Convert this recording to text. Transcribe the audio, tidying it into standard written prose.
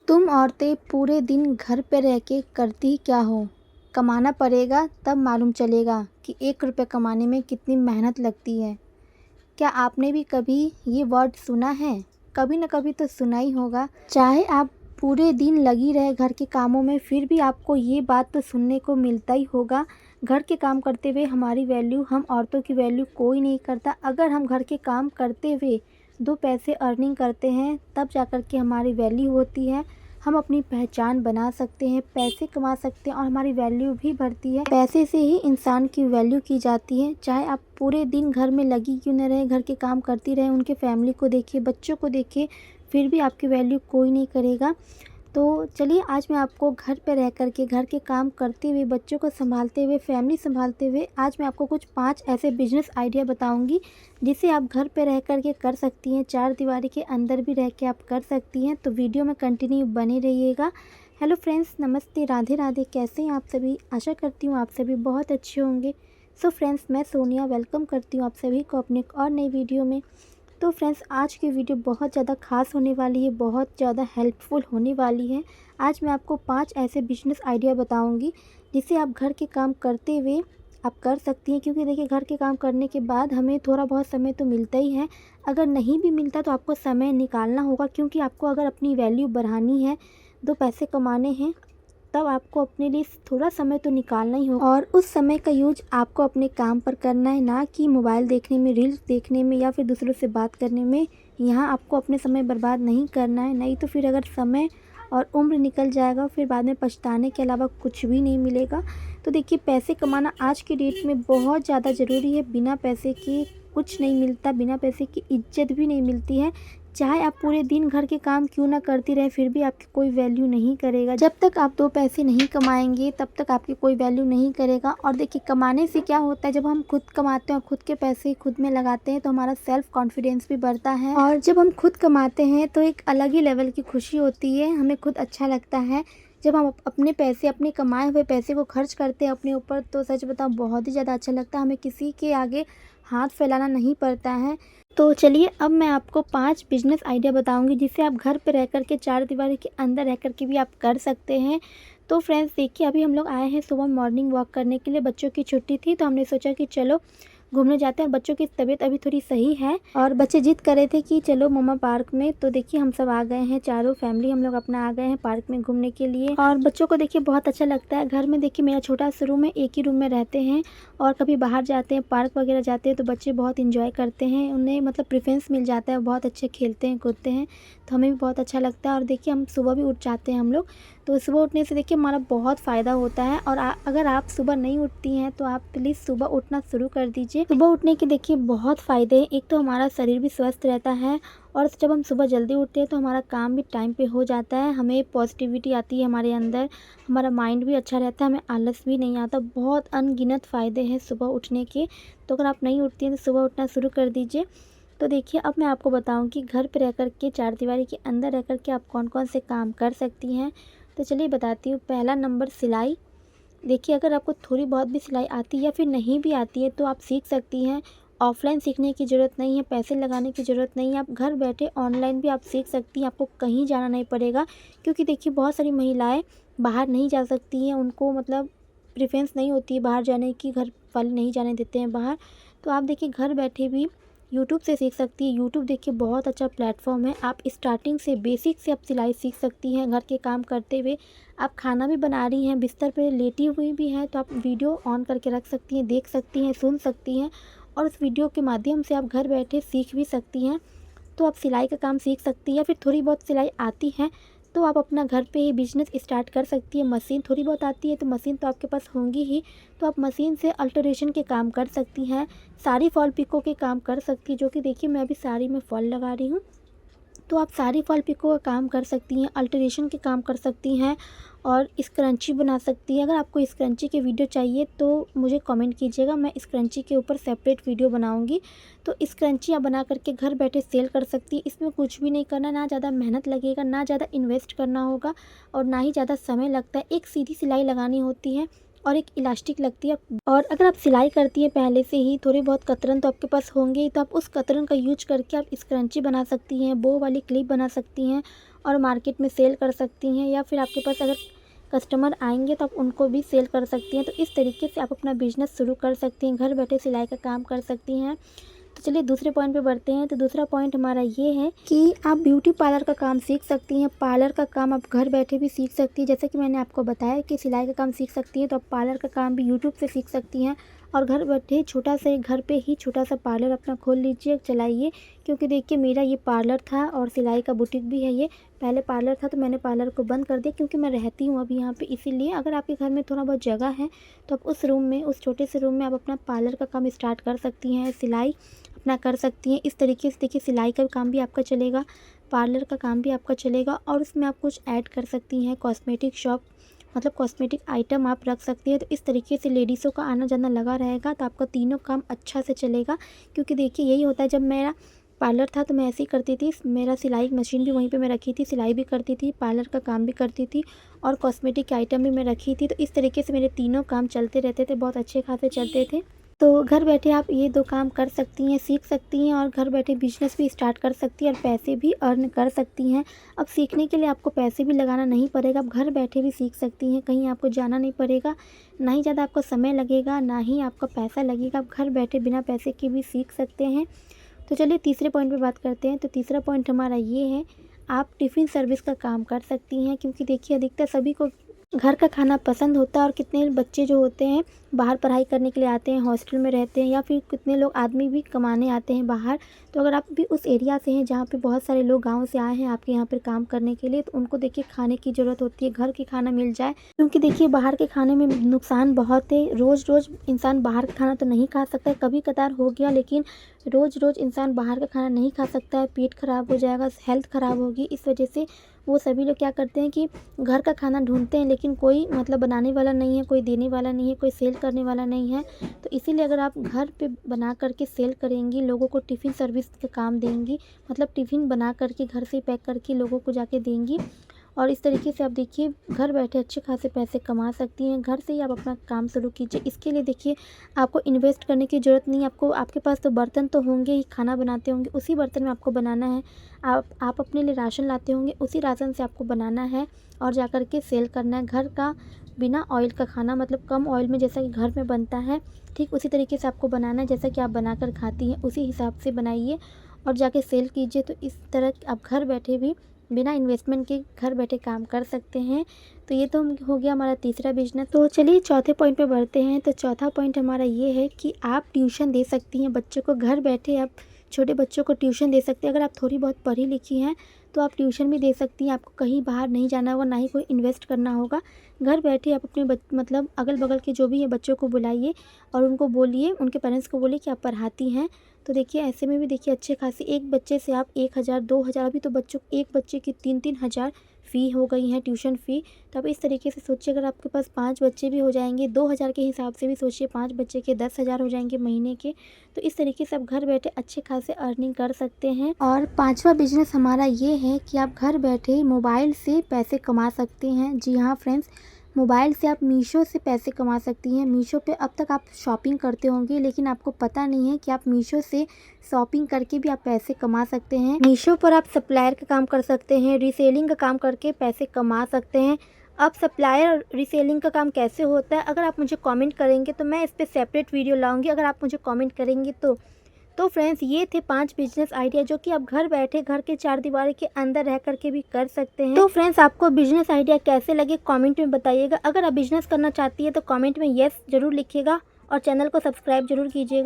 तुम औरतें पूरे दिन घर पे रह के करती क्या हो? कमाना पड़ेगा तब मालूम चलेगा कि 1 रुपये कमाने में कितनी मेहनत लगती है। क्या आपने भी कभी ये वर्ड सुना है? कभी न कभी तो सुना ही होगा। चाहे आप पूरे दिन लगी रहे घर के कामों में, फिर भी आपको ये बात तो सुनने को मिलता ही होगा, घर के काम करते हुए हमारी वैल्यू, हम औरतों की वैल्यू कोई नहीं करता। अगर हम घर के काम करते हुए 2 पैसे अर्निंग करते हैं तब जाकर के हमारी वैल्यू होती है। हम अपनी पहचान बना सकते हैं, पैसे कमा सकते हैं और हमारी वैल्यू भी बढ़ती है। पैसे से ही इंसान की वैल्यू की जाती है। चाहे आप पूरे दिन घर में लगी क्यों न रहे, घर के काम करती रहे, उनके फैमिली को देखिए, बच्चों को देखिए, फिर भी आपकी वैल्यू कोई नहीं करेगा। तो चलिए आज मैं आपको घर पे रह कर के, घर के काम करते हुए, बच्चों को संभालते हुए, फैमिली संभालते हुए, आज मैं आपको कुछ 5 ऐसे बिजनेस आइडिया बताऊंगी जिसे आप घर पे रह कर के कर सकती हैं, चार दीवारी के अंदर भी रह के आप कर सकती हैं। तो वीडियो में कंटिन्यू बने रहिएगा। हेलो फ्रेंड्स, नमस्ते, राधे राधे। कैसे हैं आप सभी? आशा करती हूँ आप सभी बहुत अच्छे होंगे। सो फ्रेंड्स, मैं सोनिया वेलकम करती हूँ आप सभी को अपने एक और नई वीडियो में। तो फ्रेंड्स, आज की वीडियो बहुत ज़्यादा ख़ास होने वाली है, बहुत ज़्यादा हेल्पफुल होने वाली है। आज मैं आपको 5 ऐसे बिजनेस आइडिया बताऊंगी जिसे आप घर के काम करते हुए आप कर सकती हैं। क्योंकि देखिए, घर के काम करने के बाद हमें थोड़ा बहुत समय तो मिलता ही है। अगर नहीं भी मिलता तो आपको समय निकालना होगा, क्योंकि आपको अगर अपनी वैल्यू बढ़ानी है, 2 पैसे कमाने हैं, तब आपको अपने लिए थोड़ा समय तो निकालना ही होगा। और उस समय का यूज आपको अपने काम पर करना है, ना कि मोबाइल देखने में, रील्स देखने में या फिर दूसरों से बात करने में। यहाँ आपको अपने समय बर्बाद नहीं करना है, नहीं तो फिर अगर समय और उम्र निकल जाएगा, फिर बाद में पछताने के अलावा कुछ भी नहीं मिलेगा। तो देखिए, पैसे कमाना आज की डेट में बहुत ज़्यादा ज़रूरी है। बिना पैसे के कुछ नहीं मिलता, बिना पैसे की इज्जत भी नहीं मिलती है। चाहे आप पूरे दिन घर के काम क्यों ना करती रहे, फिर भी आपकी कोई वैल्यू नहीं करेगा। जब तक आप 2 पैसे नहीं कमाएंगे तब तक आपकी कोई वैल्यू नहीं करेगा। और देखिए, कमाने से क्या होता है, जब हम खुद कमाते हैं और खुद के पैसे खुद में लगाते हैं तो हमारा सेल्फ कॉन्फिडेंस भी बढ़ता है। और जब हम खुद कमाते हैं तो एक अलग ही लेवल की खुशी होती है, हमें खुद अच्छा लगता है। जब हम अपने पैसे, अपने कमाए हुए पैसे को खर्च करते हैं अपने ऊपर, तो सच बताओ बहुत ही ज़्यादा अच्छा लगता है। हमें किसी के आगे हाथ फैलाना नहीं पड़ता है। तो चलिए, अब मैं आपको 5 बिजनेस आइडिया बताऊंगी जिसे आप घर पे रह कर के, चार दीवारी के अंदर रह कर के भी आप कर सकते हैं। तो फ्रेंड्स देखिए, अभी हम लोग आए हैं सुबह मॉर्निंग वॉक करने के लिए। बच्चों की छुट्टी थी तो हमने सोचा कि चलो घूमने जाते हैं। और बच्चों की तबीयत अभी थोड़ी सही है और बच्चे जिद कर रहे थे कि चलो मम्मा पार्क में। तो देखिए, हम सब आ गए हैं, चारों फैमिली हम लोग अपना आ गए हैं पार्क में घूमने के लिए। और बच्चों को देखिए बहुत अच्छा लगता है। घर में देखिए, मेरा छोटा सा रूम है, एक ही रूम में रहते हैं। और कभी बाहर जाते हैं, पार्क वगैरह जाते हैं, तो बच्चे बहुत इंजॉय करते हैं, उन्हें मतलब प्रेफरेंस मिल जाता है, बहुत अच्छे खेलते हैं, कूदते हैं। तो हमें भी बहुत अच्छा लगता है। और देखिए, हम सुबह भी उठ जाते हैं हम लोग। तो सुबह उठने से देखिए हमारा बहुत फ़ायदा होता है। और अगर आप सुबह नहीं उठती हैं तो आप प्लीज़ सुबह उठना शुरू कर दीजिए। सुबह उठने के देखिए बहुत फ़ायदे हैं। एक तो हमारा शरीर भी स्वस्थ रहता है, और जब हम सुबह जल्दी उठते हैं तो हमारा काम भी टाइम पे हो जाता है, हमें पॉजिटिविटी आती है हमारे अंदर, हमारा माइंड भी अच्छा रहता है, हमें आलस भी नहीं आता। बहुत अनगिनत फ़ायदे हैं सुबह उठने के। तो अगर आप नहीं उठती हैं तो सुबह उठना शुरू कर दीजिए। तो देखिए, अब मैं आपको बताऊं कि घर पर रह कर के, चार दीवारी के अंदर रह कर के आप कौन कौन से काम कर सकती हैं। तो चलिए बताती हूँ। पहला नंबर, सिलाई। देखिए, अगर आपको थोड़ी बहुत भी सिलाई आती है या फिर नहीं भी आती है तो आप सीख सकती हैं। ऑफ़लाइन सीखने की ज़रूरत नहीं है, पैसे लगाने की ज़रूरत नहीं है। आप घर बैठे ऑनलाइन भी आप सीख सकती हैं, आपको कहीं जाना नहीं पड़ेगा। क्योंकि देखिए, बहुत सारी महिलाएं बाहर नहीं जा सकती हैं, उनको मतलब प्रेफरेंस नहीं होती है बाहर जाने की, घर वाले नहीं जाने देते हैं बाहर। तो आप देखिए, घर बैठे भी यूट्यूब से सीख सकती है। यूट्यूब देखिए बहुत अच्छा प्लेटफॉर्म है। आप स्टार्टिंग से, बेसिक से आप सिलाई सीख सकती हैं घर के काम करते हुए। आप खाना भी बना रही हैं, बिस्तर पे लेटी हुई भी हैं, तो आप वीडियो ऑन करके रख सकती हैं, देख सकती हैं, सुन सकती हैं। और उस वीडियो के माध्यम से आप घर बैठे सीख भी सकती हैं। तो आप सिलाई का काम सीख सकती हैं, या फिर थोड़ी बहुत सिलाई आती है तो आप अपना घर पे ही बिजनेस स्टार्ट कर सकती है। मशीन थोड़ी बहुत आती है तो मशीन तो आपके पास होंगी ही, तो आप मशीन से अल्टरेशन के काम कर सकती हैं। साड़ी फॉल पिको के काम कर सकती है, जो कि देखिए मैं अभी साड़ी में फॉल लगा रही हूँ। तो आप सारी फॉल पिको का काम कर सकती हैं, अल्टरेशन के काम कर सकती हैं, और स्क्रंची बना सकती हैं। अगर आपको स्क्रंची के वीडियो चाहिए तो मुझे कमेंट कीजिएगा, मैं स्क्रंची के ऊपर सेपरेट वीडियो बनाऊंगी। तो स्क्रंची आप बना करके घर बैठे सेल कर सकती है। इसमें कुछ भी नहीं करना, ना ज़्यादा मेहनत लगेगा, ना ज़्यादा इन्वेस्ट करना होगा, और ना ही ज़्यादा समय लगता है। एक सीधी सिलाई लगानी होती है और एक इलास्टिक लगती है। और अगर आप सिलाई करती हैं पहले से ही, थोड़े बहुत कतरन तो आपके पास होंगे ही, तो आप उस कतरन का यूज करके आप स्क्रंची बना सकती हैं, बो वाली क्लिप बना सकती हैं। और मार्केट में सेल कर सकती हैं, या फिर आपके पास अगर कस्टमर आएंगे तो आप उनको भी सेल कर सकती हैं। तो इस तरीके से आप अपना बिजनेस शुरू कर सकती हैं, घर बैठे सिलाई का काम कर सकती हैं। तो चलिए दूसरे पॉइंट पे बढ़ते हैं। तो दूसरा पॉइंट हमारा ये है कि आप ब्यूटी पार्लर का काम सीख सकती हैं। पार्लर का काम आप घर बैठे भी सीख सकती हैं। जैसे कि मैंने आपको बताया कि सिलाई का काम सीख सकती हैं, तो आप पार्लर का काम भी यूट्यूब से सीख सकती हैं और घर बैठे छोटा सा घर पे ही छोटा सा पार्लर अपना खोल लीजिए, चलाइए। क्योंकि देखिए मेरा ये पार्लर था और सिलाई का बुटीक भी है। ये पहले पार्लर था तो मैंने पार्लर को बंद कर दिया क्योंकि मैं रहती हूँ अभी यहाँ पे, इसीलिए। अगर आपके घर में थोड़ा बहुत जगह है तो आप उस रूम में, उस छोटे से रूम में आप अपना पार्लर का काम स्टार्ट कर सकती हैं, सिलाई अपना कर सकती हैं। इस तरीके से देखिए सिलाई का काम भी आपका चलेगा, पार्लर का काम भी आपका चलेगा और उसमें आप कुछ ऐड कर सकती हैं। कॉस्मेटिक शॉप मतलब कॉस्मेटिक आइटम आप रख सकती हैं। तो इस तरीके से लेडीज़ों का आना जाना लगा रहेगा तो आपका तीनों काम अच्छा से चलेगा। क्योंकि देखिए यही होता है, जब मेरा पार्लर था तो मैं ऐसे ही करती थी, मेरा सिलाई मशीन भी वहीं पे मैं रखी थी, सिलाई भी करती थी, पार्लर का काम भी करती थी और कॉस्मेटिक आइटम भी मैं रखी थी। तो इस तरीके से मेरे तीनों काम चलते रहते थे, बहुत अच्छे खासे चलते थे। तो घर बैठे आप ये 2 काम कर सकती हैं, सीख सकती हैं और घर बैठे बिजनेस भी स्टार्ट कर सकती हैं और पैसे भी अर्न कर सकती हैं। अब सीखने के लिए आपको पैसे भी लगाना नहीं पड़ेगा, आप घर बैठे भी सीख सकती हैं, कहीं आपको जाना नहीं पड़ेगा, ना ही ज़्यादा आपको समय लगेगा, ना ही आपका पैसा लगेगा। आप घर बैठे बिना पैसे के भी सीख सकते हैं। तो चलिए तीसरे पॉइंट पे बात करते हैं। तो तीसरा पॉइंट हमारा ये है, आप टिफ़िन सर्विस का काम कर सकती हैं। क्योंकि देखिए अधिकतर सभी को घर का खाना पसंद होता है और कितने बच्चे जो होते हैं बाहर पढ़ाई करने के लिए आते हैं, हॉस्टल में रहते हैं, या फिर कितने लोग आदमी भी कमाने आते हैं बाहर। तो अगर आप भी उस एरिया से हैं जहाँ पे बहुत सारे लोग गांव से आए हैं आपके यहाँ पर काम करने के लिए, तो उनको देखिए खाने की ज़रूरत होती है, घर के खाना मिल जाए। क्योंकि देखिए बाहर के खाने में नुकसान बहुत है, रोज़ रोज़ इंसान बाहर का खाना तो नहीं खा सकता है, कभी कदार हो गया, लेकिन रोज़ रोज़ इंसान बाहर का खाना नहीं खा सकता है, पेट ख़राब हो जाएगा, हेल्थ ख़राब होगी। इस वजह से वो सभी लोग क्या करते हैं कि घर का खाना ढूंढते हैं, लेकिन कोई मतलब बनाने वाला नहीं है, कोई देने वाला नहीं है, कोई सेल करने वाला नहीं है। तो इसीलिए अगर आप घर पे बना करके सेल करेंगी, लोगों को टिफ़िन सर्विस का काम देंगी, मतलब टिफ़िन बना करके घर से पैक करके लोगों को जाके देंगी, और इस तरीके से आप देखिए घर बैठे अच्छे खासे पैसे कमा सकती हैं। घर से ही आप अपना काम शुरू कीजिए। इसके लिए देखिए आपको इन्वेस्ट करने की ज़रूरत नहीं है। आपको, आपके पास तो बर्तन तो होंगे ही, खाना बनाते होंगे, उसी बर्तन में आपको बनाना है। आप अपने लिए राशन लाते होंगे, उसी राशन से आपको बनाना है और जा कर के सेल करना है। घर का बिना ऑयल का खाना, मतलब कम ऑयल में जैसा कि घर में बनता है, ठीक उसी तरीके से आपको बनाना है। जैसा कि आप बनाकर खाती हैं उसी हिसाब से बनाइए और जाके सेल कीजिए। तो इस तरह आप घर बैठे भी बिना इन्वेस्टमेंट के घर बैठे काम कर सकते हैं। तो ये तो हो गया हमारा तीसरा बिजनेस। तो चलिए चौथे पॉइंट पे बढ़ते हैं। तो चौथा पॉइंट हमारा ये है कि आप ट्यूशन दे सकती हैं बच्चों को। घर बैठे आप छोटे बच्चों को ट्यूशन दे सकते हैं। अगर आप थोड़ी बहुत पढ़ी लिखी हैं तो आप ट्यूशन भी दे सकती हैं। आपको कहीं बाहर नहीं जाना होगा, ना ही कोई इन्वेस्ट करना होगा। घर बैठे आप अपने मतलब अगल बगल के जो भी है बच्चों को बुलाइए और उनको बोलिए, उनके पेरेंट्स को बोलिए कि आप पढ़ाती हैं। तो देखिए ऐसे में भी देखिए अच्छे खासे एक बच्चे से आप 1000 2000, अभी तो बच्चों एक बच्चे की 3-3 हज़ार फ़ी हो गई है, ट्यूशन फ़ी। तो आप इस तरीके से सोचिए, अगर आपके पास 5 बच्चे भी हो जाएंगे 2000 के हिसाब से भी सोचिए, 5 बच्चे के 10,000 हो जाएंगे महीने के। तो इस तरीके से आप घर बैठे अच्छे खासे अर्निंग कर सकते हैं। और पांचवा बिजनेस हमारा ये है कि आप घर बैठे मोबाइल से पैसे कमा सकते हैं। जी हाँ फ्रेंड्स, मोबाइल से आप मीशो से पैसे कमा सकती हैं। मीशो पे अब तक आप शॉपिंग करते होंगे, लेकिन आपको पता नहीं है कि आप मीशो से शॉपिंग करके भी आप पैसे कमा सकते हैं। मीशो पर आप सप्लायर का काम कर सकते हैं, रीसेलिंग का काम करके पैसे कमा सकते हैं। अब सप्लायर और रीसेलिंग का काम कैसे होता है, अगर आप मुझे कमेंट करेंगे तो मैं इस पर सेपरेट वीडियो लाऊंगी, अगर आप मुझे कमेंट करेंगे तो फ्रेंड्स ये थे 5 बिजनेस आइडिया जो कि आप घर बैठे घर के 4 दीवार के अंदर रह करके भी कर सकते हैं। तो फ्रेंड्स आपको बिजनेस आइडिया कैसे लगे कमेंट में बताइएगा। अगर आप बिजनेस करना चाहती है तो कमेंट में येस जरूर लिखिएगा और चैनल को सब्सक्राइब जरूर कीजिएगा।